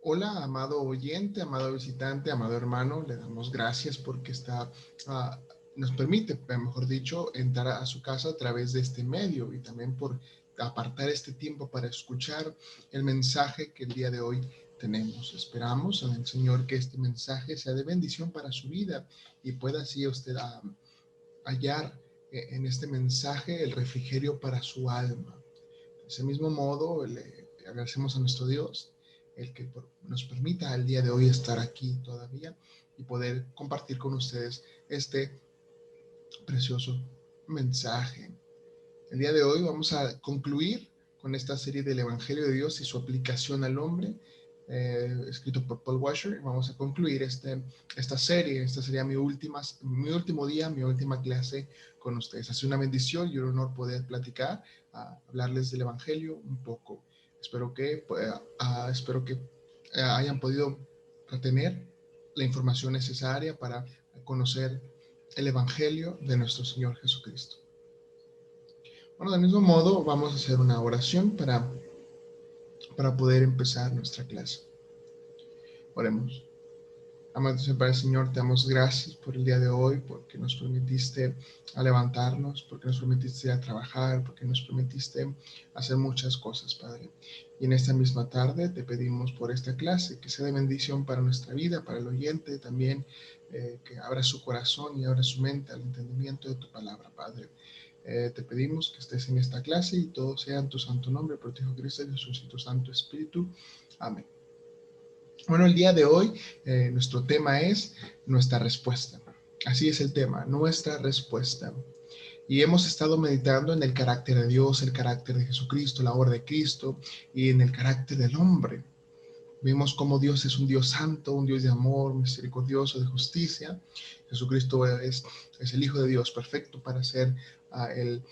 Hola, amado oyente, amado visitante, amado hermano, le damos gracias porque ah, nos permite, mejor dicho, entrar a su casa a través de este medio y también por apartar este tiempo para escuchar el mensaje que el día de hoy tenemos. Esperamos en el Señor que este mensaje sea de bendición para su vida y pueda así usted hallar en este mensaje el refrigerio para su alma. De ese mismo modo, le agradecemos a nuestro Dios el que nos permita el día de hoy estar aquí todavía y poder compartir con ustedes este precioso mensaje. El día de hoy vamos a concluir con esta serie del Evangelio de Dios y su aplicación al hombre, escrito por Paul Washer. Vamos a concluir esta serie. Esta sería mi último día, mi última clase con ustedes. Ha sido una bendición y un honor poder platicar, hablarles del Evangelio un poco. Espero que hayan podido retener la información necesaria para conocer el Evangelio de nuestro Señor Jesucristo. Bueno, del mismo modo, vamos a hacer una oración para poder empezar nuestra clase. Oremos. Amado Padre Señor, te damos gracias por el día de hoy, porque nos permitiste a levantarnos, porque nos permitiste a trabajar, porque nos permitiste hacer muchas cosas, Padre. Y en esta misma tarde te pedimos por esta clase, que sea de bendición para nuestra vida, para el oyente también, que abra su corazón y abra su mente al entendimiento de tu palabra, Padre. Te pedimos que estés en esta clase y todo sea en tu santo nombre, por tu Hijo Cristo Jesús y tu Santo Espíritu. Amén. Bueno, el día de hoy nuestro tema es nuestra respuesta. Así es el tema, nuestra respuesta. Y hemos estado meditando en el carácter de Dios, el carácter de Jesucristo, la obra de Cristo y en el carácter del hombre. Vimos cómo Dios es un Dios santo, un Dios de amor, misericordioso, de justicia. Jesucristo es el Hijo de Dios perfecto para ser el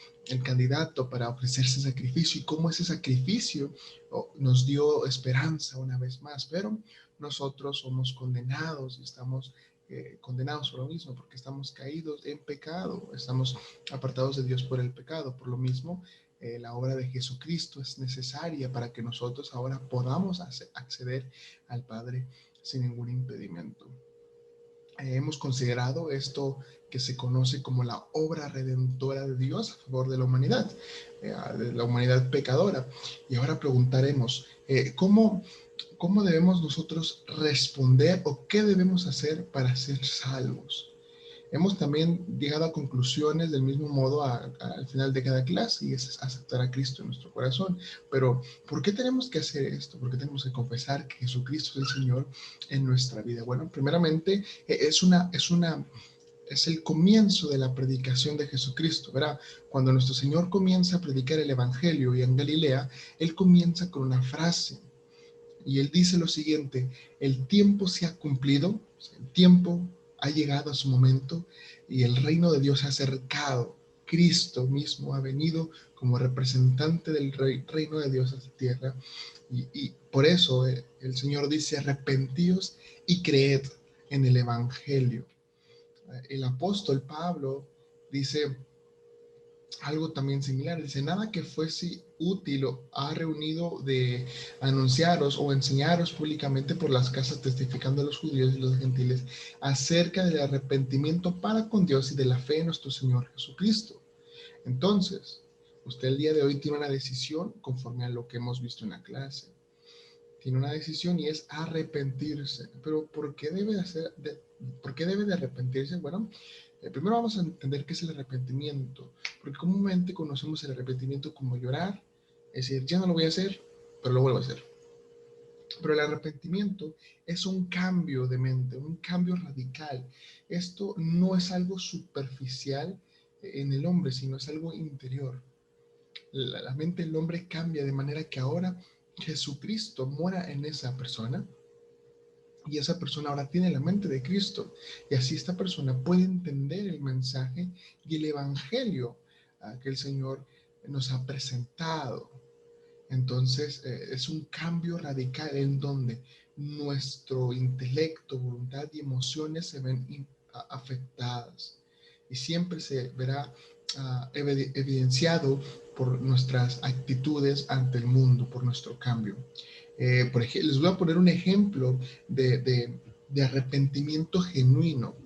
candidato, para ofrecerse sacrificio. Y cómo ese sacrificio nos dio esperanza una vez más. Pero nosotros somos condenados y estamos condenados por lo mismo, porque estamos caídos en pecado, estamos apartados de Dios por el pecado. Por lo mismo, la obra de Jesucristo es necesaria para que nosotros ahora podamos acceder al Padre sin ningún impedimento. Hemos considerado esto que se conoce como la obra redentora de Dios a favor de la humanidad pecadora. Y ahora preguntaremos, ¿cómo debemos nosotros responder o qué debemos hacer para ser salvos? Hemos también llegado a conclusiones del mismo modo al final de cada clase, y es aceptar a Cristo en nuestro corazón. Pero, ¿por qué tenemos que hacer esto? ¿Por qué tenemos que confesar que Jesucristo es el Señor en nuestra vida? Bueno, primeramente, es el comienzo de la predicación de Jesucristo, ¿verdad? Cuando nuestro Señor comienza a predicar el Evangelio y en Galilea, Él comienza con una frase. Y Él dice lo siguiente: el tiempo se ha cumplido, el tiempo ha llegado a su momento y el reino de Dios se ha acercado. Cristo mismo ha venido como representante del reino de Dios a esta tierra. Y por eso el Señor dice: arrepentíos y creed en el Evangelio. El apóstol Pablo dice algo también similar. Dice: nada que fuese útil o ha reunido de anunciaros o enseñaros públicamente por las casas, testificando a los judíos y los gentiles acerca del arrepentimiento para con Dios y de la fe en nuestro Señor Jesucristo. Entonces, usted el día de hoy tiene una decisión conforme a lo que hemos visto en la clase. Tiene una decisión y es arrepentirse. Pero ¿por qué debe de arrepentirse? Bueno, primero vamos a entender qué es el arrepentimiento, porque comúnmente conocemos el arrepentimiento como llorar, es decir, ya no lo voy a hacer, pero lo vuelvo a hacer. Pero el arrepentimiento es un cambio de mente, un cambio radical. Esto no es algo superficial en el hombre, sino es algo interior. La mente del hombre cambia de manera que ahora Jesucristo mora en esa persona. Y esa persona ahora tiene la mente de Cristo. Y así esta persona puede entender el mensaje y el evangelio que el Señor nos ha presentado. Entonces, es un cambio radical en donde nuestro intelecto, voluntad y emociones se ven afectadas. Y siempre se verá evidenciado por nuestras actitudes ante el mundo, por nuestro cambio. Por ejemplo, les voy a poner un ejemplo de arrepentimiento genuino.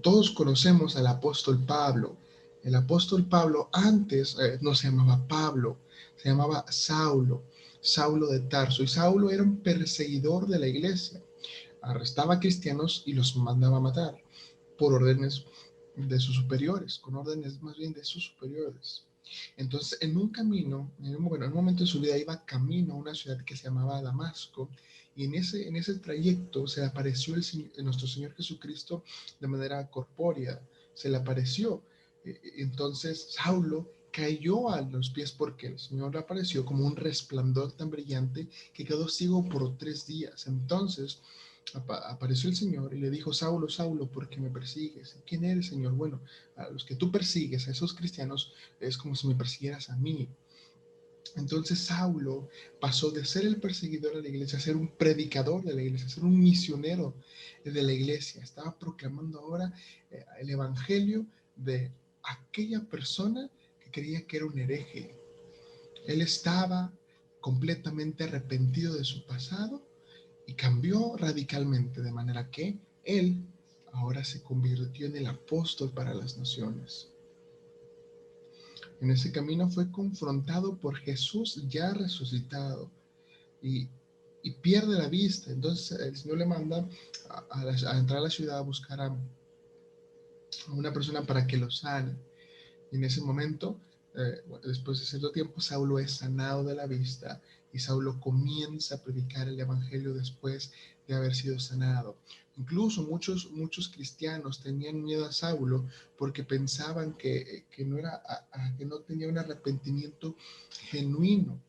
Todos conocemos al apóstol Pablo. El apóstol Pablo antes no se llamaba Pablo, se llamaba Saulo, Saulo de Tarso. Y Saulo era un perseguidor de la iglesia. Arrestaba a cristianos y los mandaba a matar por órdenes de sus superiores, con órdenes más bien de sus superiores. Entonces, en un camino, en un momento de su vida iba camino a una ciudad que se llamaba Damasco, y en ese trayecto se le apareció nuestro Señor Jesucristo de manera corpórea, se le apareció. Entonces, Saulo cayó a los pies porque el Señor le apareció como un resplandor tan brillante que quedó ciego por 3 días. Entonces, apareció el Señor y le dijo: Saulo, Saulo, ¿por qué me persigues? ¿Quién eres, Señor? Bueno, a los que tú persigues, a esos cristianos, es como si me persiguieras a mí. Entonces Saulo pasó de ser el perseguidor de la iglesia a ser un predicador de la iglesia, a ser un misionero de la iglesia. Estaba proclamando ahora el evangelio de aquella persona que creía que era un hereje. Él estaba completamente arrepentido de su pasado y cambió radicalmente, de manera que él ahora se convirtió en el apóstol para las naciones. En ese camino fue confrontado por Jesús ya resucitado y, y pierde la vista. Entonces el Señor le manda a entrar a la ciudad a buscar a una persona para que lo sane. Y en ese momento, después de cierto tiempo, Saulo es sanado de la vista y Saulo comienza a predicar el evangelio después de haber sido sanado. Incluso muchos cristianos tenían miedo a Saulo porque pensaban que no tenía un arrepentimiento genuino.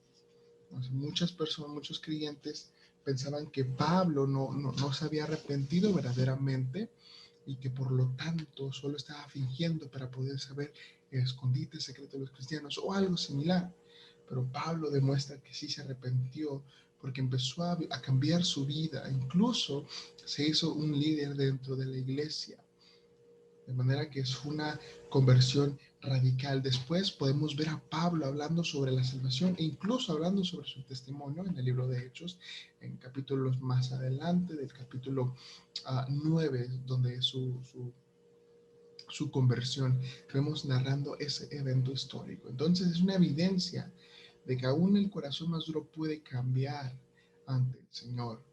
O sea, muchas personas, muchos creyentes pensaban que Pablo no se había arrepentido verdaderamente y que por lo tanto solo estaba fingiendo para poder saber el escondite secreto de los cristianos o algo similar. Pero Pablo demuestra que sí se arrepintió porque empezó a cambiar su vida, incluso se hizo un líder dentro de la iglesia. De manera que es una conversión radical. Después podemos ver a Pablo hablando sobre la salvación e incluso hablando sobre su testimonio en el libro de Hechos, en capítulos más adelante, del capítulo 9, donde es su conversión. Vemos narrando ese evento histórico. Entonces es una evidencia de que aún el corazón más duro puede cambiar ante el Señor.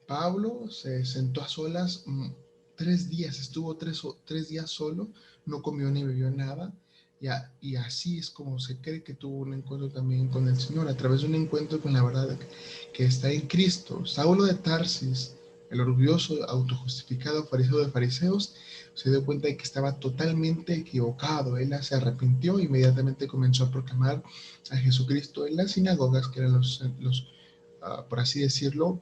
Pablo se sentó a solas 3 días, estuvo tres días solo, no comió ni bebió nada, y así es como se cree que tuvo un encuentro también con el Señor, a través de un encuentro con la verdad que está en Cristo. Saulo de Tarsis, el orgulloso, autojustificado fariseo de fariseos, se dio cuenta de que estaba totalmente equivocado. Él se arrepintió e inmediatamente comenzó a proclamar a Jesucristo en las sinagogas, que eran por así decirlo,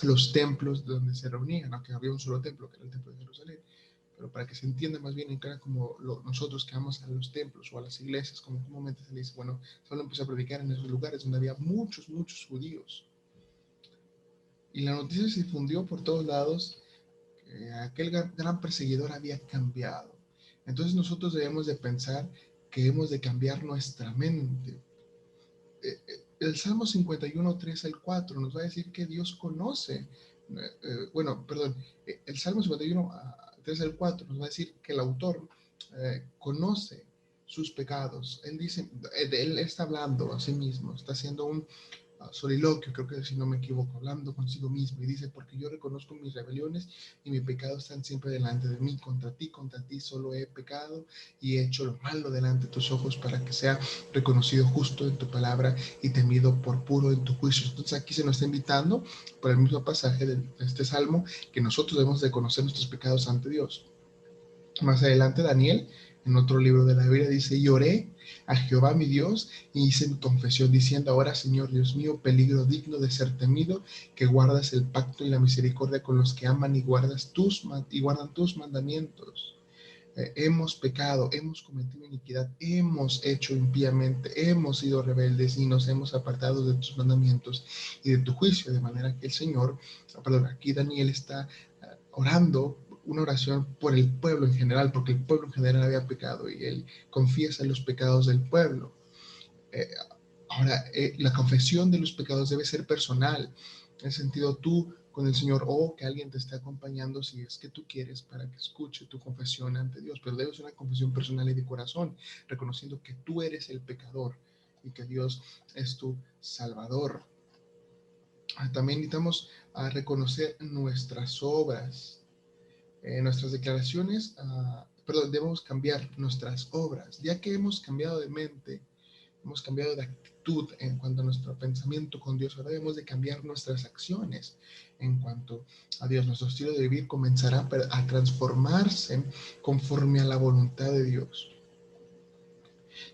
los templos donde se reunían, aunque había un solo templo, que era el templo de Jerusalén, pero para que se entienda más bien en cara como nosotros que vamos a los templos o a las iglesias, como comúnmente se dice, bueno, solo empezó a predicar en esos lugares donde había muchos judíos. Y la noticia se difundió por todos lados, que aquel gran perseguidor había cambiado. Entonces nosotros debemos de pensar que hemos de cambiar nuestra mente. El Salmo 51, 3 al 4 nos va a decir que Dios conoce, el Salmo 51, 3 al 4 nos va a decir que el autor conoce sus pecados. Él dice, él está hablando a sí mismo, está haciendo un soliloquio, creo que si no me equivoco, hablando consigo mismo, y dice: porque yo reconozco mis rebeliones y mis pecados están siempre delante de mí. Contra ti solo he pecado y he hecho lo malo delante de tus ojos, para que sea reconocido justo en tu palabra y temido por puro en tu juicio. Entonces aquí se nos está invitando, por el mismo pasaje de este salmo, que nosotros debemos de conocer nuestros pecados ante Dios. Más adelante Daniel, en otro libro de la Biblia, dice: y oré a Jehová mi Dios y hice mi confesión diciendo: ahora, Señor Dios mío, peligro digno de ser temido, que guardas el pacto y la misericordia con los que aman y guardan tus mandamientos. Hemos pecado, hemos cometido iniquidad, hemos hecho impíamente, hemos sido rebeldes y nos hemos apartado de tus mandamientos y de tu juicio. De manera que el Señor, aquí Daniel está orando una oración por el pueblo en general, porque el pueblo en general había pecado y él confiesa los pecados del pueblo. Eh, Ahora, la confesión de los pecados debe ser personal, en el sentido tú con el Señor o que alguien te esté acompañando si es que tú quieres para que escuche tu confesión ante Dios, pero debe ser una confesión personal y de corazón, reconociendo que tú eres el pecador y que Dios es tu Salvador. También necesitamos reconocer nuestras obras, nuestras declaraciones, perdón, debemos cambiar nuestras obras, ya que hemos cambiado de mente, hemos cambiado de actitud en cuanto a nuestro pensamiento con Dios. Ahora debemos de cambiar nuestras acciones en cuanto a Dios. Nuestro estilo de vivir comenzará a transformarse conforme a la voluntad de Dios.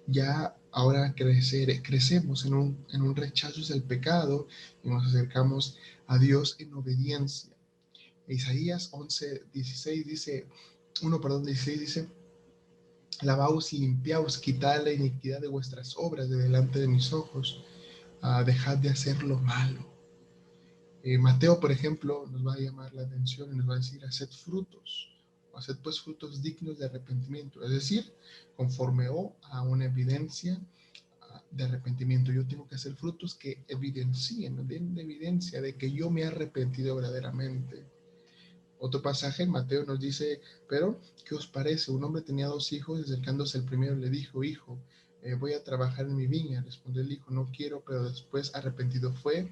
Ya ahora crecemos en un rechazo hacia el pecado y nos acercamos a Dios en obediencia. Isaías 11:16 dice, 16 dice, lavaos y limpiaos, quitad la iniquidad de vuestras obras de delante de mis ojos, dejad de hacer lo malo. Mateo, por ejemplo, nos va a llamar la atención y nos va a decir, haced frutos, haced pues frutos dignos de arrepentimiento, es decir, conforme a una evidencia de arrepentimiento. Yo tengo que hacer frutos que evidencien, den evidencia de que yo me he arrepentido verdaderamente. Otro pasaje en Mateo nos dice, pero, ¿qué os parece? Un hombre tenía 2 hijos y acercándose al primero le dijo, hijo, voy a trabajar en mi viña. Respondió el hijo, no quiero, pero después arrepentido fue.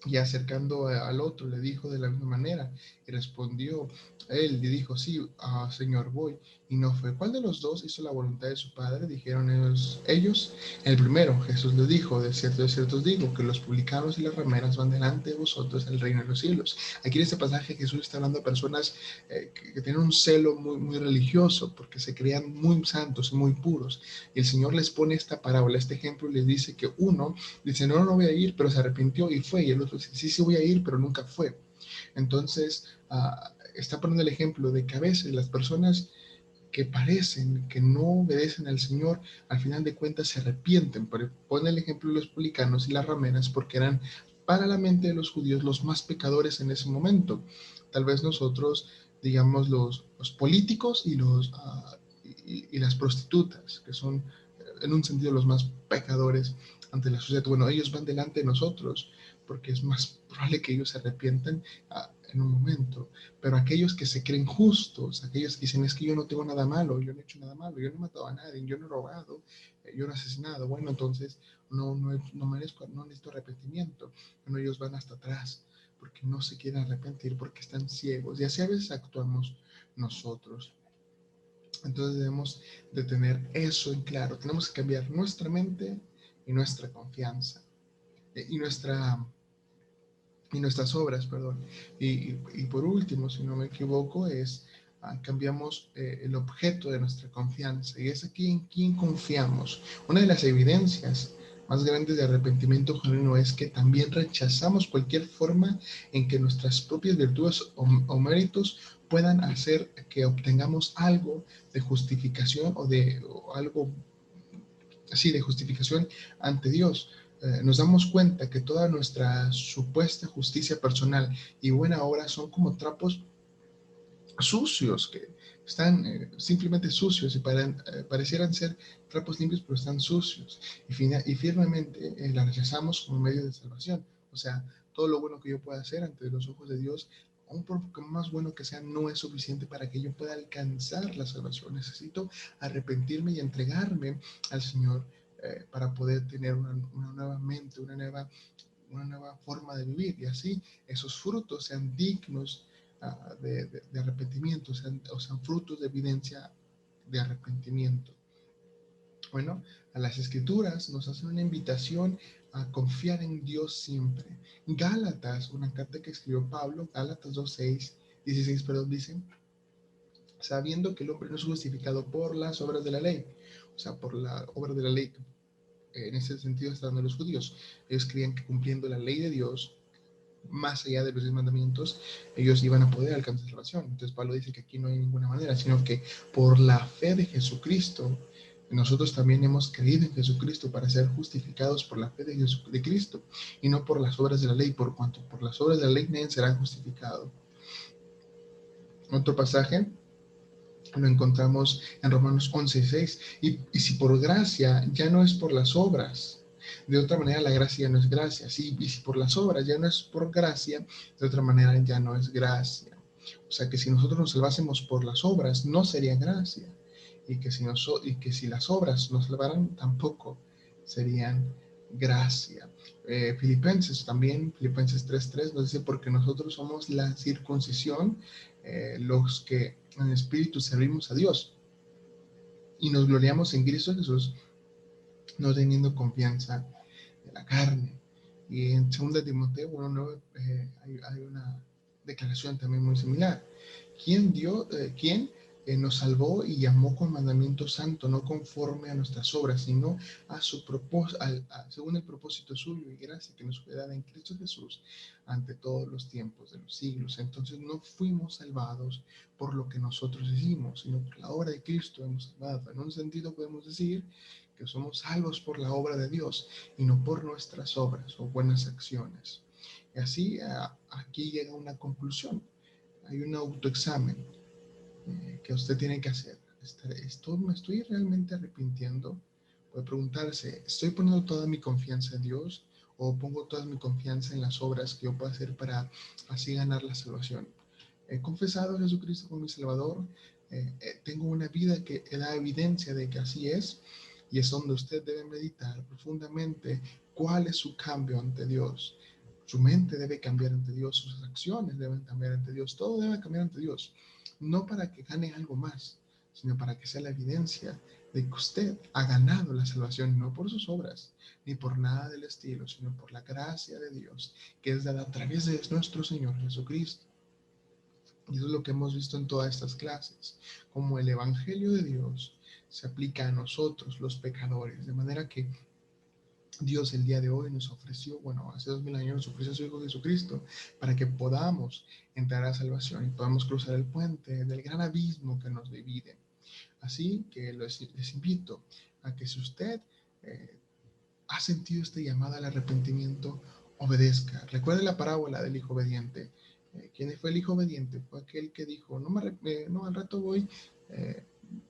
Y acercando al otro le dijo de la misma manera, y respondió él, y dijo, sí, Señor, voy, y no fue. ¿Cuál de los dos hizo la voluntad de su padre? Dijeron ellos. El primero. Jesús les dijo, de cierto os digo, que los publicanos y las rameras van delante de vosotros en el reino de los cielos. Aquí en este pasaje Jesús está hablando a personas que tienen un celo muy, muy religioso, porque se creían muy santos y muy puros, y el Señor les pone esta parábola, este ejemplo, y les dice que uno dice, no, no voy a ir, pero se arrepintió y fue. Y el otro dice, sí, sí voy a ir, pero nunca fue. Entonces, está poniendo el ejemplo de que a veces las personas que parecen que no obedecen al Señor, al final de cuentas se arrepienten. Pone el ejemplo de los publicanos y las rameras porque eran para la mente de los judíos los más pecadores en ese momento. Tal vez nosotros, digamos, los políticos y las prostitutas, que son en un sentido los más pecadores ante la sociedad. Bueno, ellos van delante de nosotros porque es más probable que ellos se arrepientan en un momento, pero aquellos que se creen justos, aquellos que dicen, es que yo no tengo nada malo, yo no he hecho nada malo, yo no he matado a nadie, yo no he robado, yo no he asesinado, bueno, entonces no merezco, no necesito arrepentimiento. Bueno, ellos van hasta atrás porque no se quieren arrepentir, porque están ciegos, y así a veces actuamos nosotros. Entonces debemos de tener eso en claro, tenemos que cambiar nuestra mente y nuestra confianza y nuestras obras, perdón. Y por último, si no me equivoco, cambiamos el objeto de nuestra confianza. Y es aquí en quién confiamos. Una de las evidencias más grandes de arrepentimiento genuino es que también rechazamos cualquier forma en que nuestras propias virtudes o méritos puedan hacer que obtengamos algo de justificación o algo así de justificación ante Dios. Nos damos cuenta que toda nuestra supuesta justicia personal y buena obra son como trapos sucios que están simplemente sucios y parecieran ser trapos limpios, pero están sucios y firmemente la rechazamos como medio de salvación. O sea, todo lo bueno que yo pueda hacer ante los ojos de Dios, aun por más bueno que sea, no es suficiente para que yo pueda alcanzar la salvación. Necesito arrepentirme y entregarme al Señor para poder tener una nueva mente, una nueva forma de vivir, y así esos frutos sean dignos de arrepentimiento, o sean frutos de evidencia de arrepentimiento. Bueno, a las escrituras nos hacen una invitación a confiar en Dios siempre. Gálatas, una carta que escribió Pablo, Gálatas 16, perdón, dicen, sabiendo que el hombre no es justificado por las obras de la ley, o sea, por la obra de la ley. En ese sentido están dando los judíos. Ellos creían que cumpliendo la ley de Dios, más allá de los 10 mandamientos, ellos iban a poder alcanzar salvación. Entonces Pablo dice que aquí no hay ninguna manera, sino que por la fe de Jesucristo, Nosotros también hemos creído en Jesucristo para ser justificados por la fe de Cristo y no por las obras de la ley, por cuanto por las obras de la ley nadie será justificado. Otro pasaje lo encontramos en Romanos 11:6. Y si por gracia ya no es por las obras, de otra manera la gracia ya no es gracia. Y si por las obras ya no es por gracia, de otra manera ya no es gracia. O sea que si nosotros nos salvásemos por las obras, no sería gracia. Y que si las obras nos salvaran, tampoco serían gracia. Filipenses 3:3 nos dice, porque nosotros somos la circuncisión, los que en espíritu servimos a Dios y nos gloriamos en Cristo Jesús, no teniendo confianza de la carne. Y en 2 Timoteo 1:9 hay una declaración también muy similar. ¿Quién nos salvó y llamó con mandamiento santo, no conforme a nuestras obras, sino a su según el propósito suyo y gracia que nos fue dada en Cristo Jesús ante todos los tiempos de los siglos? Entonces no fuimos salvados por lo que nosotros hicimos, sino por la obra de Cristo hemos salvado. En un sentido podemos decir que somos salvos por la obra de Dios y no por nuestras obras o buenas acciones. Y así aquí llega una conclusión. Hay un autoexamen que usted tiene que hacer. ¿Me estoy realmente arrepintiendo? Puede preguntarse, ¿estoy poniendo toda mi confianza en Dios o pongo toda mi confianza en las obras que yo puedo hacer para así ganar la salvación? He confesado a Jesucristo como mi Salvador, tengo una vida que da evidencia de que así es, y es donde usted debe meditar profundamente cuál es su cambio ante Dios. Su mente debe cambiar ante Dios, sus acciones deben cambiar ante Dios, todo debe cambiar ante Dios. No para que gane algo más, sino para que sea la evidencia de que usted ha ganado la salvación, no por sus obras, ni por nada del estilo, sino por la gracia de Dios, que es dada a través de nuestro Señor Jesucristo. Y eso es lo que hemos visto en todas estas clases, como el Evangelio de Dios se aplica a nosotros, los pecadores, de manera que Dios el día de hoy nos ofreció, hace 2000 años nos ofreció a su Hijo Jesucristo para que podamos entrar a salvación y podamos cruzar el puente del gran abismo que nos divide. Así que les invito a que si usted ha sentido esta llamada al arrepentimiento, obedezca. Recuerde la parábola del hijo obediente. ¿Quién fue el hijo obediente? Fue aquel que dijo, no, al rato voy,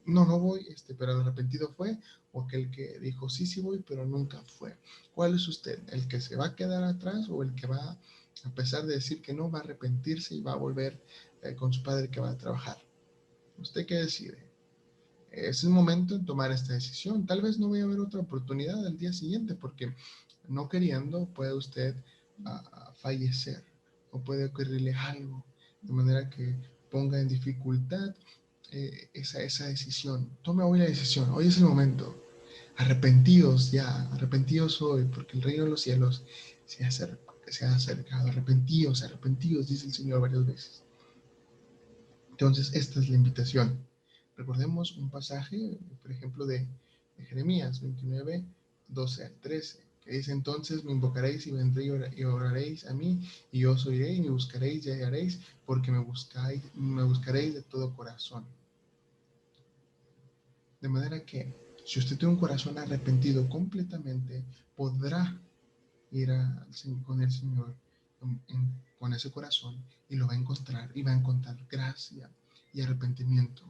no voy, pero el arrepentido fue, o aquel que dijo, sí voy, pero nunca fue. ¿Cuál es usted? ¿El que se va a quedar atrás o el que va, a pesar de decir que no, va a arrepentirse y va a volver con su padre que va a trabajar? ¿Usted qué decide? Es el momento de tomar esta decisión. Tal vez no vaya a haber otra oportunidad al día siguiente, porque no queriendo puede usted fallecer o puede ocurrirle algo, de manera que ponga en dificultad esa decisión. Tome hoy la decisión, hoy es el momento. Arrepentíos ya, arrepentíos hoy, porque el reino de los cielos se ha acercado. Arrepentíos, dice el Señor varias veces. Entonces, esta es la invitación. Recordemos un pasaje, por ejemplo, de Jeremías 29, 12 al 13, que dice: entonces me invocaréis y vendré y oraréis a mí, y yo os oiré, y me buscaréis y hallaréis, porque me buscaréis de todo corazón. De manera que, si usted tiene un corazón arrepentido completamente, podrá ir con el Señor con ese corazón, y lo va a encontrar, y va a encontrar gracia y arrepentimiento.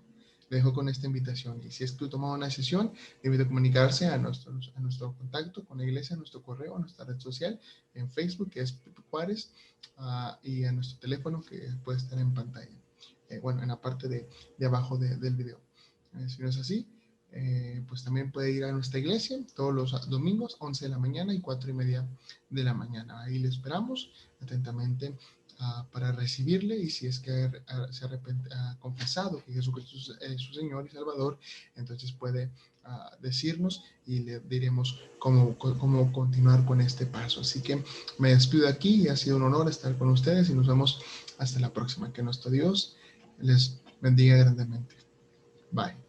Le dejo con esta invitación, y si es que tú tomas una decisión, te invito a comunicarse a nuestro contacto con la iglesia, a nuestro correo, a nuestra red social, en Facebook, que es Pepe Juárez, y a nuestro teléfono, que puede estar en pantalla, en la parte de abajo del video. Si no es así, pues también puede ir a nuestra iglesia todos los domingos, 11 de la mañana y 4:30 de la mañana. Ahí le esperamos atentamente para recibirle, y si es que se ha confesado que Jesucristo es su Señor y Salvador, entonces puede decirnos y le diremos cómo continuar con este paso. Así que me despido aquí, y ha sido un honor estar con ustedes, y nos vemos hasta la próxima. Que nuestro Dios les bendiga grandemente. Bye.